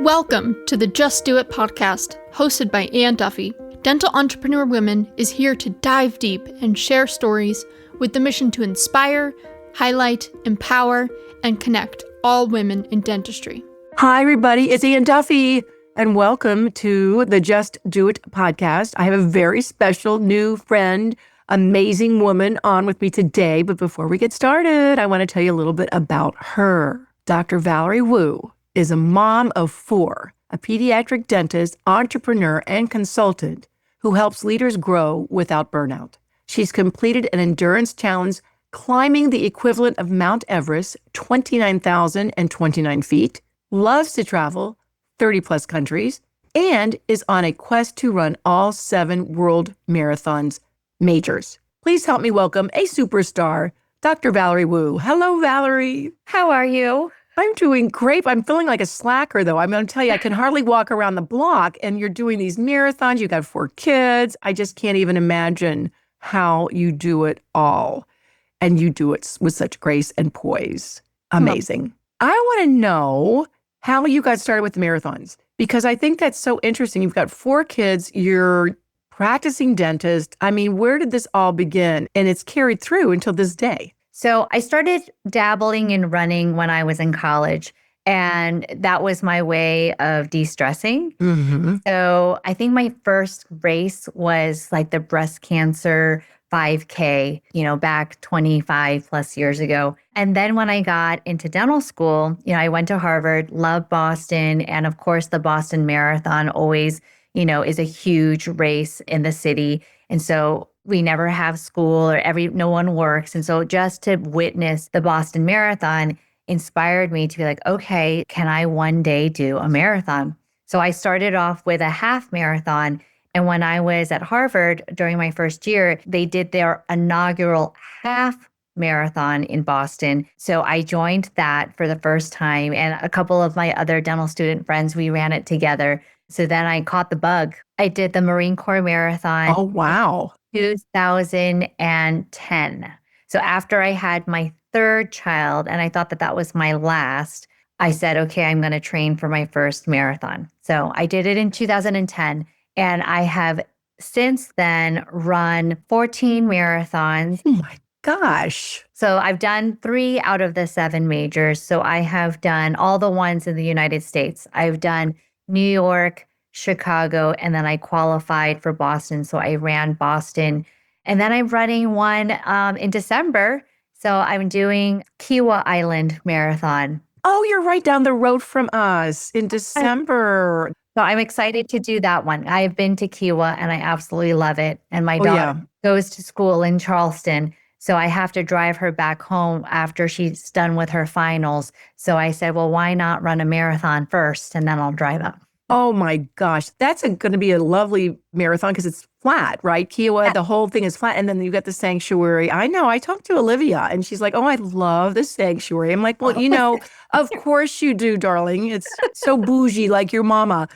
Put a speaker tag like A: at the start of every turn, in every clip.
A: Welcome to the Just Do It podcast, hosted by Duffy. Dental Entrepreneur Women is here to dive deep and share stories with the mission to inspire, highlight, empower, and connect all women in dentistry.
B: Hi, everybody. It's Duffy, and welcome to the Just Do It podcast. I have a very special new friend, amazing woman on with me today. But before we get started, I want to tell you a little bit about her. Dr. Valerie Woo is a mom of four, a pediatric dentist, entrepreneur, and consultant who helps leaders grow without burnout. She's completed an endurance challenge climbing the equivalent of Mount Everest, 29,029 feet, loves to travel 30 plus countries, and is on a quest to run all 7 world marathons majors. Please help me welcome a superstar, Dr. Valerie Woo. Hello, Valerie.
C: How are you?
B: I'm doing great. I'm feeling like a slacker, though. I'm going to tell you, I can hardly walk around the block, and you're doing these marathons. You got 4 kids. I just can't even imagine how you do it all. And you do it with such grace and poise. Amazing. I want to know how you got started with the marathons, because I think that's so interesting. You've got 4 kids. You're practicing dentist. I mean, where did this all begin? And it's carried through until this day.
C: So I started dabbling in running when I was in college, and that was my way of de-stressing.
B: Mm-hmm.
C: So I think my first race was like the breast cancer 5K, back 25 plus years ago. And then when I got into dental school, I went to Harvard, loved Boston. And of course, the Boston Marathon always, is a huge race in the city. And so we never have school or no one works. And so just to witness the Boston Marathon inspired me to be like, okay, can I one day do a marathon? So I started off with a half marathon. And when I was at Harvard during my first year, they did their inaugural half marathon in Boston. So I joined that for the first time. And a couple of my other dental student friends, we ran it together. So then I caught the bug. I did the Marine Corps Marathon.
B: Oh, wow.
C: 2010. So after I had my 3rd child, and I thought that was my last, I said, okay, I'm going to train for my first marathon. So I did it in 2010. And I have since then run 14 marathons.
B: Oh my gosh.
C: So I've done 3 out of the 7 majors. So I have done all the ones in the United States. I've done New York, Chicago, and then I qualified for Boston. So I ran Boston. And then I'm running one in December. So I'm doing Kiawah Island Marathon.
B: Oh, you're right down the road from us in December.
C: So I'm excited to do that one. I've been to Kiawah and I absolutely love it. And my daughter goes to school in Charleston. So I have to drive her back home after she's done with her finals. So I said, well, why not run a marathon first and then I'll drive up.
B: Oh my gosh. That's going to be a lovely marathon because it's flat, right? Kiawah, the whole thing is flat. And then you got the sanctuary. I know. I talked to Olivia and she's like, oh, I love the sanctuary. I'm like, well, of course you do, darling. It's so bougie like your mama.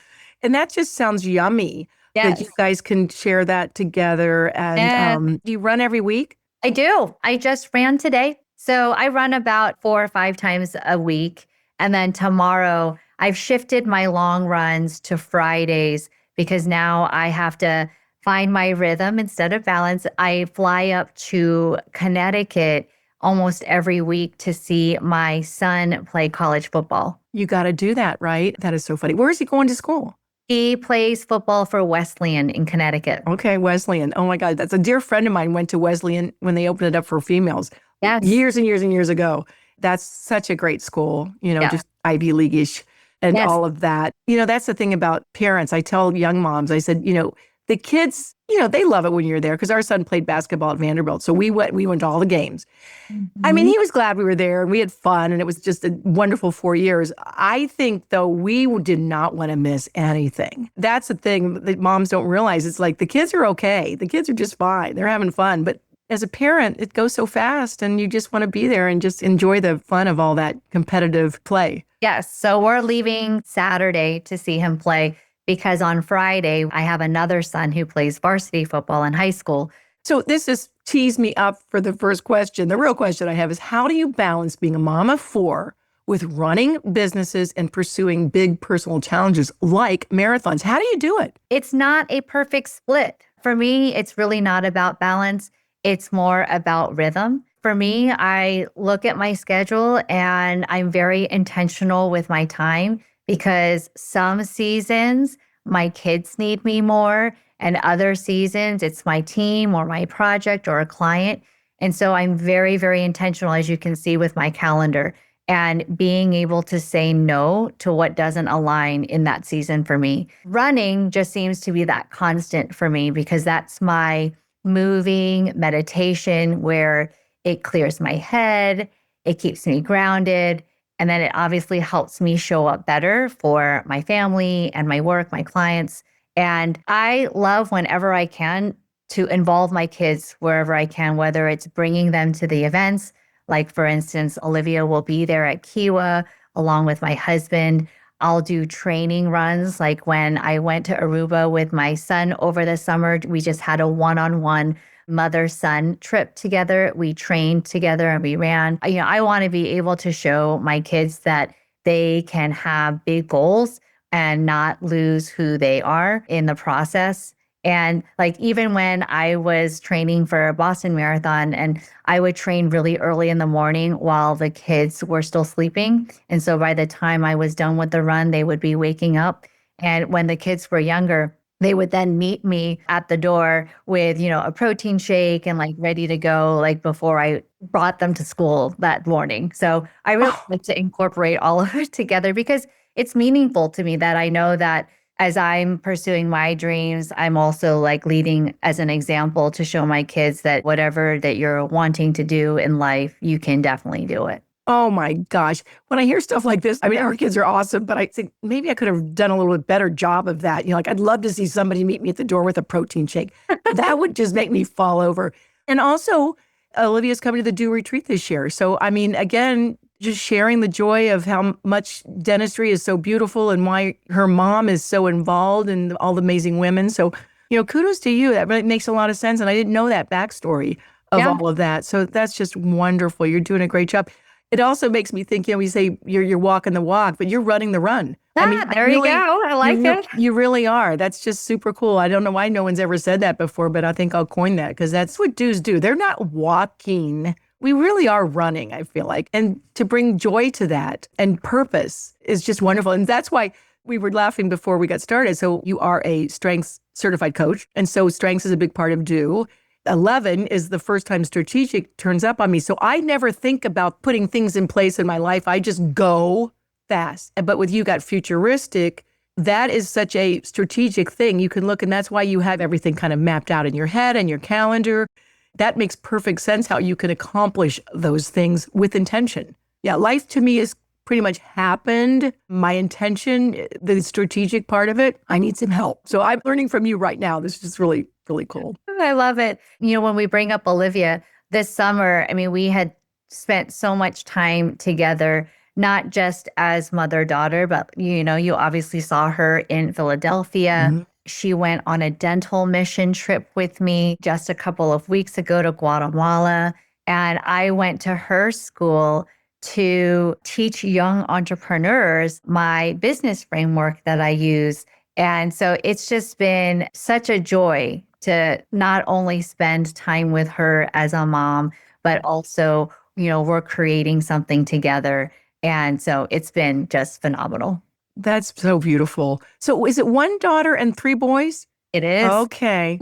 B: And that just sounds yummy that you guys can share that together. And do you run every week?
C: I do. I just ran today. So I run about 4 or 5 times a week. And then tomorrow, I've shifted my long runs to Fridays because now I have to find my rhythm instead of balance. I fly up to Connecticut almost every week to see my son play college football.
B: You got to do that, right? That is so funny. Where is he going to school?
C: He plays football for Wesleyan in Connecticut.
B: Okay, Wesleyan. Oh my God. That's a dear friend of mine went to Wesleyan when they opened it up for females.
C: Yes.
B: Years and years and years ago. That's such a great school, just Ivy League-ish and all of that. That's the thing about parents. I tell young moms, I said, the kids, they love it when you're there because our son played basketball at Vanderbilt. So we went to all the games. Mm-hmm. I mean, he was glad we were there and we had fun and it was just a wonderful 4 years. I think, though, we did not want to miss anything. That's the thing that moms don't realize. It's like the kids are okay. The kids are just fine. They're having fun. But as a parent, it goes so fast and you just want to be there and just enjoy the fun of all that competitive play.
C: Yes. So we're leaving Saturday to see him play because on Friday, I have another son who plays varsity football in high school.
B: So this just teased me up for the first question. The real question I have is, how do you balance being a mom of 4 with running businesses and pursuing big personal challenges like marathons. How do you do it?
C: It's not a perfect split. For me, it's really not about balance. It's more about rhythm. For me, I look at my schedule and I'm very intentional with my time because some seasons my kids need me more, and other seasons it's my team or my project or a client. And so I'm very, very intentional, as you can see with my calendar, and being able to say no to what doesn't align in that season for me. Running just seems to be that constant for me because that's my moving meditation where it clears my head, it keeps me grounded, and then it obviously helps me show up better for my family and my work, my clients. And I love whenever I can to involve my kids wherever I can, whether it's bringing them to the events. Like, for instance, Olivia will be there at Kiwa along with my husband. I'll do training runs. Like when I went to Aruba with my son over the summer, we just had a one-on-one mother-son trip together. We trained together and we ran. I want to be able to show my kids that they can have big goals and not lose who they are in the process. And like even when I was training for a Boston Marathon, and I would train really early in the morning while the kids were still sleeping. And so by the time I was done with the run, they would be waking up. And when the kids were younger, they would then meet me at the door with, a protein shake and like ready to go, like before I brought them to school that morning. So I really like to incorporate all of it together because it's meaningful to me that I know that as I'm pursuing my dreams, I'm also like leading as an example to show my kids that whatever that you're wanting to do in life, you can definitely do it.
B: Oh my gosh. When I hear stuff like this, I mean, our kids are awesome, but I think maybe I could have done a little bit better job of that. Like I'd love to see somebody meet me at the door with a protein shake. That would just make me fall over. And also, Olivia's coming to the Do Retreat this year. So, I mean, again, just sharing the joy of how much dentistry is so beautiful and why her mom is so involved and all the amazing women. So, kudos to you. That really makes a lot of sense. And I didn't know that backstory of all of that. So that's just wonderful. You're doing a great job. It also makes me think, we say you're walking the walk, but you're running the run.
C: There you go. I like it.
B: You really are. That's just super cool. I don't know why no one's ever said that before, but I think I'll coin that because that's what dudes do. They're not walking. We really are running, I feel like. And to bring joy to that and purpose is just wonderful. And that's why we were laughing before we got started. So you are a strengths certified coach. And so strengths is a big part of Do. 11 is the first time strategic turns up on me. So I never think about putting things in place in my life. I just go fast. But with you got futuristic, that is such a strategic thing. You can look, and that's why you have everything kind of mapped out in your head and your calendar. That makes perfect sense how you can accomplish those things with intention. Yeah, life to me is pretty much happened. My intention, the strategic part of it, I need some help. So I'm learning from you right now. This is just really, really cool.
C: I love it. When we bring up Olivia this summer, I mean, we had spent so much time together, not just as mother-daughter, but, you obviously saw her in Philadelphia. Mm-hmm. She went on a dental mission trip with me just a couple of weeks ago to Guatemala. And I went to her school to teach young entrepreneurs my business framework that I use. And so it's just been such a joy to not only spend time with her as a mom, but also, we're creating something together. And so it's been just phenomenal.
B: That's so beautiful. So is it one daughter and 3 boys?
C: It is.
B: Okay.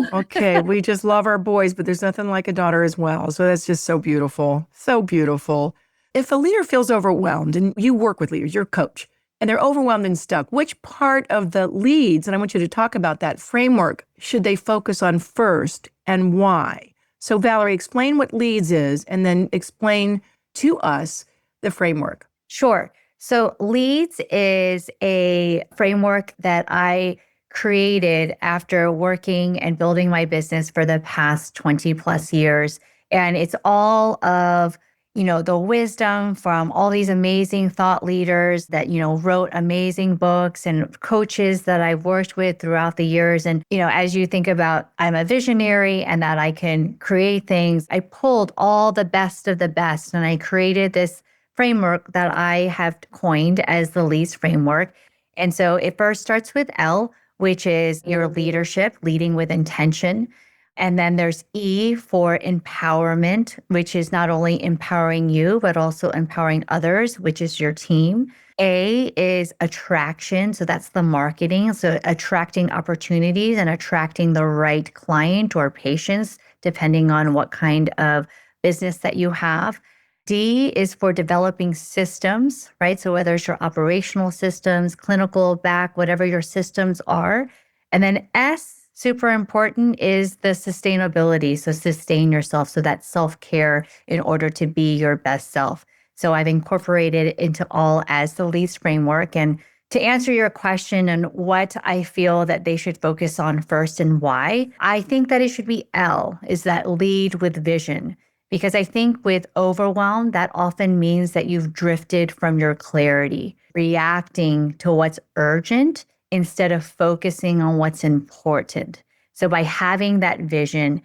B: We just love our boys, but there's nothing like a daughter as well. So that's just so beautiful. So beautiful. If a leader feels overwhelmed, and you work with leaders, you're a coach, and they're overwhelmed and stuck, which part of the leads, and I want you to talk about that framework, should they focus on first and why? So Valerie, explain what leads is, and then explain to us the framework.
C: Sure. So LEADS is a framework that I created after working and building my business for the past 20 plus years. And it's all of, the wisdom from all these amazing thought leaders that, wrote amazing books and coaches that I've worked with throughout the years. And, as you think about, I'm a visionary and that I can create things, I pulled all the best of the best and I created this framework that I have coined as the LEADS framework. And so it first starts with L, which is your leadership, leading with intention. And then there's E for empowerment, which is not only empowering you, but also empowering others, which is your team. A is attraction. So that's the marketing. So attracting opportunities and attracting the right client or patients, depending on what kind of business that you have. D is for developing systems, right? So whether it's your operational systems, clinical, back, whatever your systems are. And then S, super important, is the sustainability. So sustain yourself. So that's self-care in order to be your best self. So I've incorporated it into all as the LEADS framework. And to answer your question and what I feel that they should focus on first and why, I think that it should be L, is that lead with vision. Because I think with overwhelm, that often means that you've drifted from your clarity, reacting to what's urgent instead of focusing on what's important. So by having that vision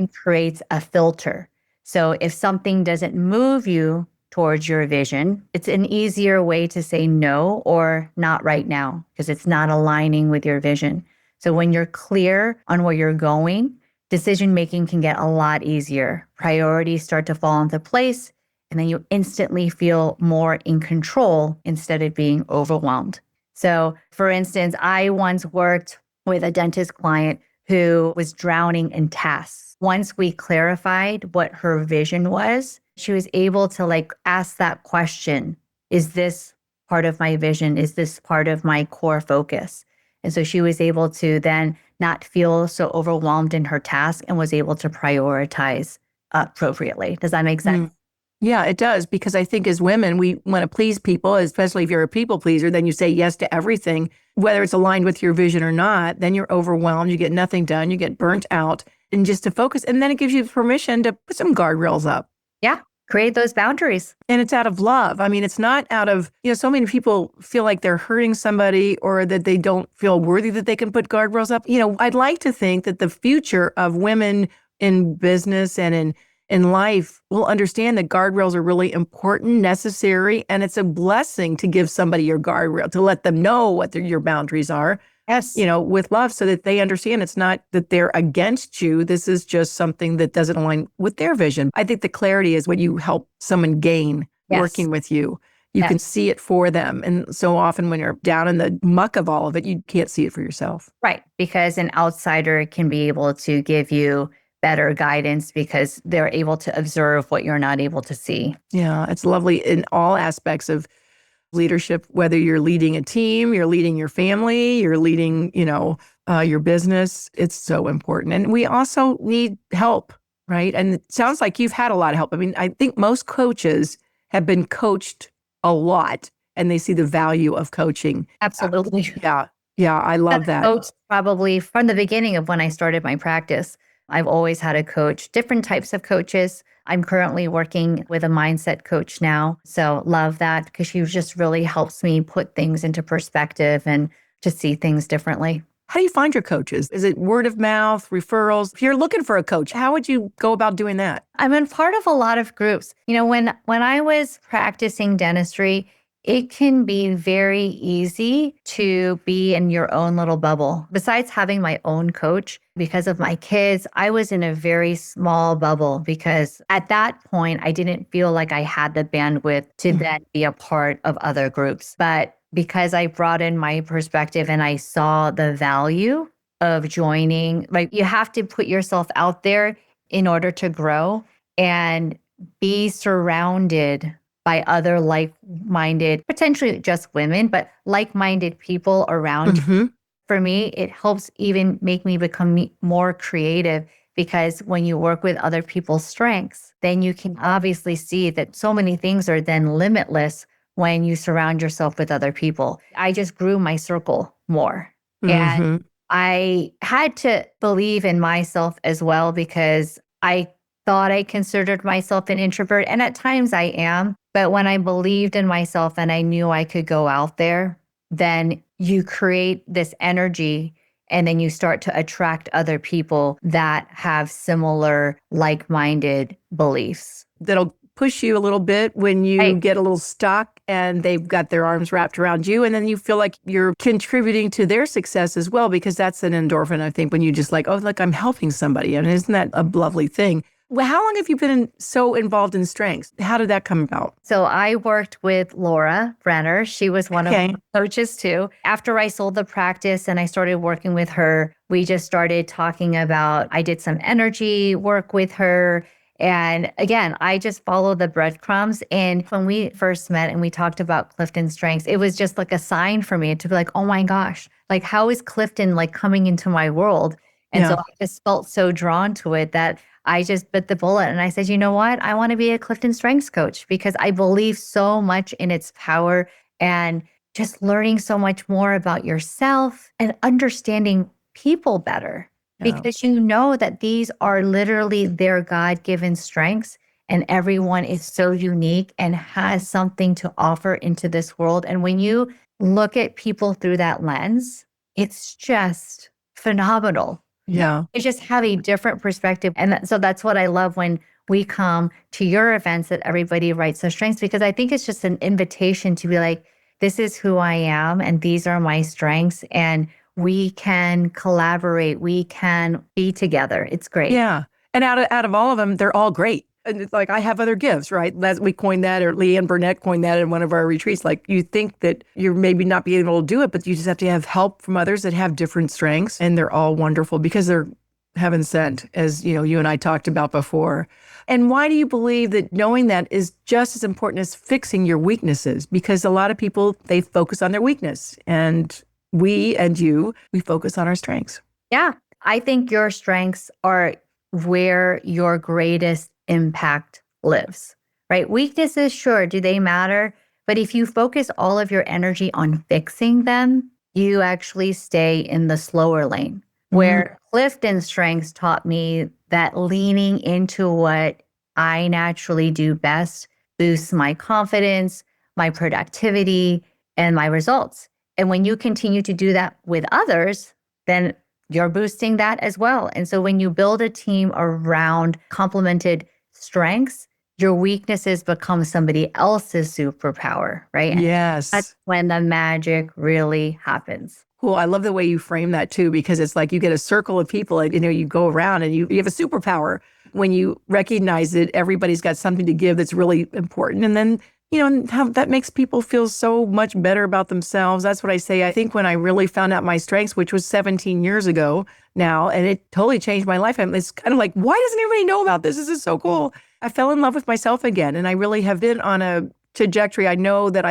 C: creates a filter. So if something doesn't move you towards your vision, it's an easier way to say no or not right now because it's not aligning with your vision. So when you're clear on where you're going, decision-making can get a lot easier. Priorities start to fall into place, and then you instantly feel more in control instead of being overwhelmed. So for instance, I once worked with a dentist client who was drowning in tasks. Once we clarified what her vision was, she was able to ask that question, is this part of my vision? Is this part of my core focus? And so she was able to then not feel so overwhelmed in her task and was able to prioritize appropriately. Does that make sense?
B: Yeah, it does. Because I think as women, we want to please people, especially if you're a people pleaser, then you say yes to everything, whether it's aligned with your vision or not, then you're overwhelmed, you get nothing done, you get burnt out, and just to focus. And then it gives you permission to put some guardrails up.
C: Yeah. Create those boundaries.
B: And it's out of love. I mean, it's not out of, so many people feel like they're hurting somebody or that they don't feel worthy that they can put guardrails up. I'd like to think that the future of women in business and in life will understand that guardrails are really important, necessary, and it's a blessing to give somebody your guardrail, to let them know what your boundaries are.
C: Yes.
B: With love so that they understand it's not that they're against you. This is just something that doesn't align with their vision. I think the clarity is what you help someone gain working with you. You can see it for them. And so often when you're down in the muck of all of it, you can't see it for yourself.
C: Right. Because an outsider can be able to give you better guidance because they're able to observe what you're not able to see.
B: Yeah, it's lovely in all aspects of leadership, whether you're leading a team, you're leading your family, you're leading, your business. It's so important. And we also need help, right? And it sounds like you've had a lot of help. I mean, I think most coaches have been coached a lot and they see the value of coaching.
C: Absolutely.
B: Yeah, I love that.
C: Coach probably from the beginning of when I started my practice. I've always had a coach, different types of coaches. I'm currently working with a mindset coach now. So love that because she just really helps me put things into perspective and to see things differently.
B: How do you find your coaches? Is it word of mouth, referrals? If you're looking for a coach, how would you go about doing that?
C: I'm in part of a lot of groups. When I was practicing dentistry, it can be very easy to be in your own little bubble. Besides having my own coach, because of my kids, I was in a very small bubble because at that point, I didn't feel like I had the bandwidth to then be a part of other groups. But because I brought in my perspective and I saw the value of joining, you have to put yourself out there in order to grow and be surrounded by other like-minded, potentially just women, but like-minded people around you. For me, it helps even make me become more creative because when you work with other people's strengths, then you can obviously see that so many things are then limitless when you surround yourself with other people. I just grew my circle more. And I had to believe in myself as well because I thought I considered myself an introvert, and at times I am. But when I believed in myself and I knew I could go out there, then you create this energy and then you start to attract other people that have similar like-minded beliefs.
B: That'll push you a little bit when you
C: Right.
B: get a little stuck and they've got their arms wrapped around you. And then you feel like you're contributing to their success as well, because that's an endorphin, I think, when you just like, oh, look, I'm helping somebody. And isn't that a lovely thing? Well, how long have you been so involved in strengths? How did that come about?
C: So I worked with Laura Brenner. She was one of
B: Okay.
C: my coaches too. After I sold the practice and I started working with her, we just started talking about, I did some energy work with her. And again, I just followed the breadcrumbs. And when we first met and we talked about Clifton Strengths, it was just like a sign for me to be like, oh my gosh, like how is Clifton like coming into my world? And so
B: Yeah.
C: I just felt so drawn to it that I just bit the bullet and I said, you know what? I want to be a Clifton Strengths coach because I believe so much in its power and just learning so much more about yourself and understanding people better
B: Yeah.
C: because you know that these are literally their God-given strengths and everyone is so unique and has something to offer into this world. And when you look at people through that lens, it's just phenomenal.
B: Yeah.
C: They just have a different perspective. And so that's what I love when we come to your events that everybody writes their strengths, because I think it's just an invitation to be like, this is who I am and these are my strengths. And we can collaborate. We can be together. It's great.
B: Yeah. And out of all of them, they're all great. And it's like, I have other gifts, right? We coined that, or Leanne Burnett coined that in one of our retreats. Like, you think that you're maybe not being able to do it, but you just have to have help from others that have different strengths. And they're all wonderful because they're heaven sent, as you and I talked about before. And why do you believe that knowing that is just as important as fixing your weaknesses? Because a lot of people, they focus on their weakness. And we focus on our strengths.
C: Yeah. I think your strengths are where your greatest impact lives, right? Weaknesses, sure, do they matter? But if you focus all of your energy on fixing them, you actually stay in the slower lane. Where Clifton Strengths taught me that leaning into what I naturally do best boosts my confidence, my productivity, and my results. And when you continue to do that with others, then you're boosting that as well. And so when you build a team around complemented strengths, your weaknesses become somebody else's superpower, right? And
B: Yes.
C: that's when the magic really happens.
B: Cool. I love the way you frame that too, because it's like you get a circle of people and, you go around and you have a superpower when you recognize that everybody's got something to give that's really important. And then, and how that makes people feel so much better about themselves. That's what I say. I think when I really found out my strengths, which was 17 years ago now, and it totally changed my life. It's kind of like, why doesn't everybody know about this? This is so cool. I fell in love with myself again. And I really have been on a trajectory. I know that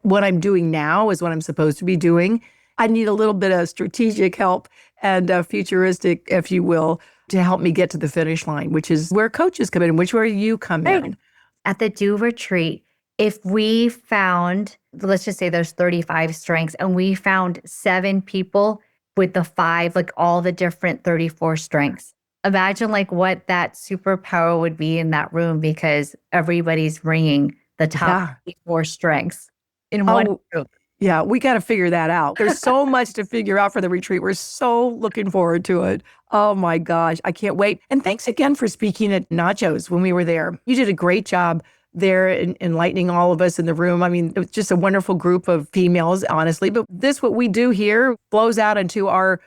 B: what I'm doing now is what I'm supposed to be doing. I need a little bit of strategic help and futuristic, if you will, to help me get to the finish line, which is where coaches come in, which where you come in.
C: At the Do Retreat, if we found, let's just say there's 35 strengths, and we found 7 people with the 5, like all the different 34 strengths. Imagine like what that superpower would be in that room because everybody's bringing the top 34 strengths in one group.
B: Yeah, we got to figure that out. There's so much to figure out for the retreat. We're so looking forward to it. Oh my gosh, I can't wait. And thanks again for speaking at Nachos when we were there. You did a great job there in enlightening all of us in the room. I mean, it was just a wonderful group of females, honestly. But what we do here flows out into our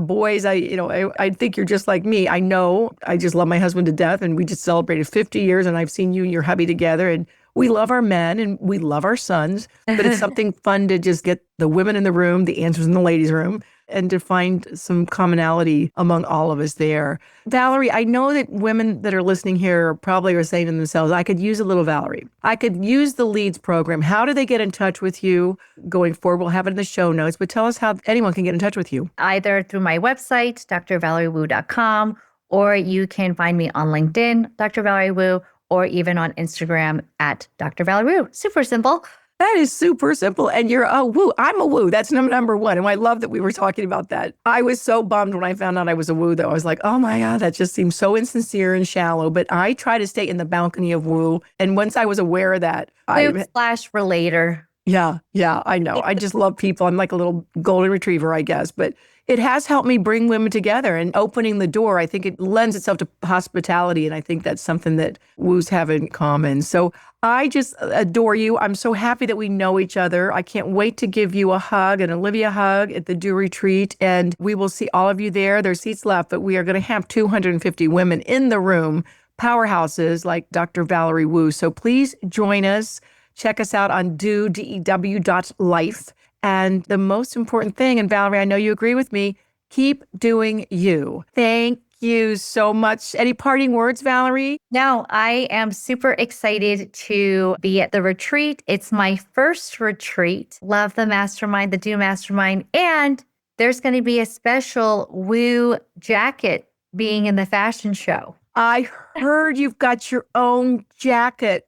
B: boys. I think you're just like me. I know I just love my husband to death, and we just celebrated 50 years, and I've seen you and your hubby together, and we love our men and we love our sons, but it's something fun to just get the women in the room, the answers in the ladies' room, and to find some commonality among all of us there. Valerie, I know that women that are listening here probably are saying to themselves, I could use a little Valerie. I could use the Leads program. How do they get in touch with you going forward? We'll have it in the show notes, but tell us how anyone can get in touch with you.
C: Either through my website, drvaleriewoo.com, or you can find me on LinkedIn, Dr. Valerie Woo, or even on Instagram at Dr. Valerie Woo. Super simple.
B: That is super simple. And you're a woo. I'm a woo. That's number one. And I love that we were talking about that. I was so bummed when I found out I was a woo, though. I was like, oh my God, that just seems so insincere and shallow. But I try to stay in the balcony of woo. And once I was aware of that,
C: Woo/relator.
B: Yeah, I know. I just love people. I'm like a little golden retriever, I guess. But it has helped me bring women together and opening the door. I think it lends itself to hospitality. And I think that's something that woos have in common. So I just adore you. I'm so happy that we know each other. I can't wait to give you a hug and Olivia a hug at the Do Retreat. And we will see all of you there. There's seats left, but we are going to have 250 women in the room, powerhouses like Dr. Valerie Woo. So please join us. Check us out on dew.life. And the most important thing, and Valerie, I know you agree with me, keep doing you. Thank you so much. Any parting words, Valerie?
C: No, I am super excited to be at the retreat. It's my first retreat. Love the mastermind, the Do Mastermind. And there's going to be a special Woo jacket being in the fashion show.
B: I heard you've got your own jacket.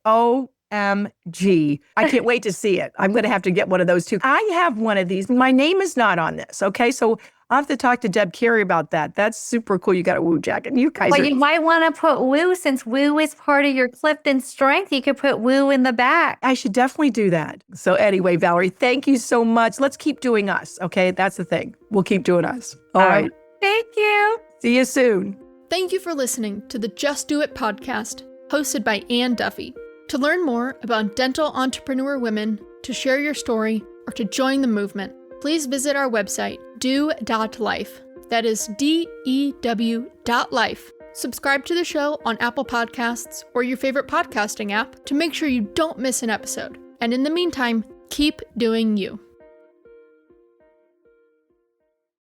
B: OMG. I can't wait to see it. I'm going to have to get one of those too. I have one of these. My name is not on this. Okay. So I'll have to talk to Deb Carey about that. That's super cool. You got a Woo jacket. You guys
C: Well, you might want to put Woo, since Woo is part of your Clifton strength. You could put Woo in the back.
B: I should definitely do that. So anyway, Valerie, thank you so much. Let's keep doing us. Okay. That's the thing. We'll keep doing us. All right.
C: Thank you.
B: See you soon.
A: Thank you for listening to the Just Do It podcast, hosted by Ann Duffy. To learn more about dental entrepreneur women, to share your story, or to join the movement, please visit our website, dew.life. That is DEW.life. Subscribe to the show on Apple Podcasts or your favorite podcasting app to make sure you don't miss an episode. And in the meantime, keep doing you.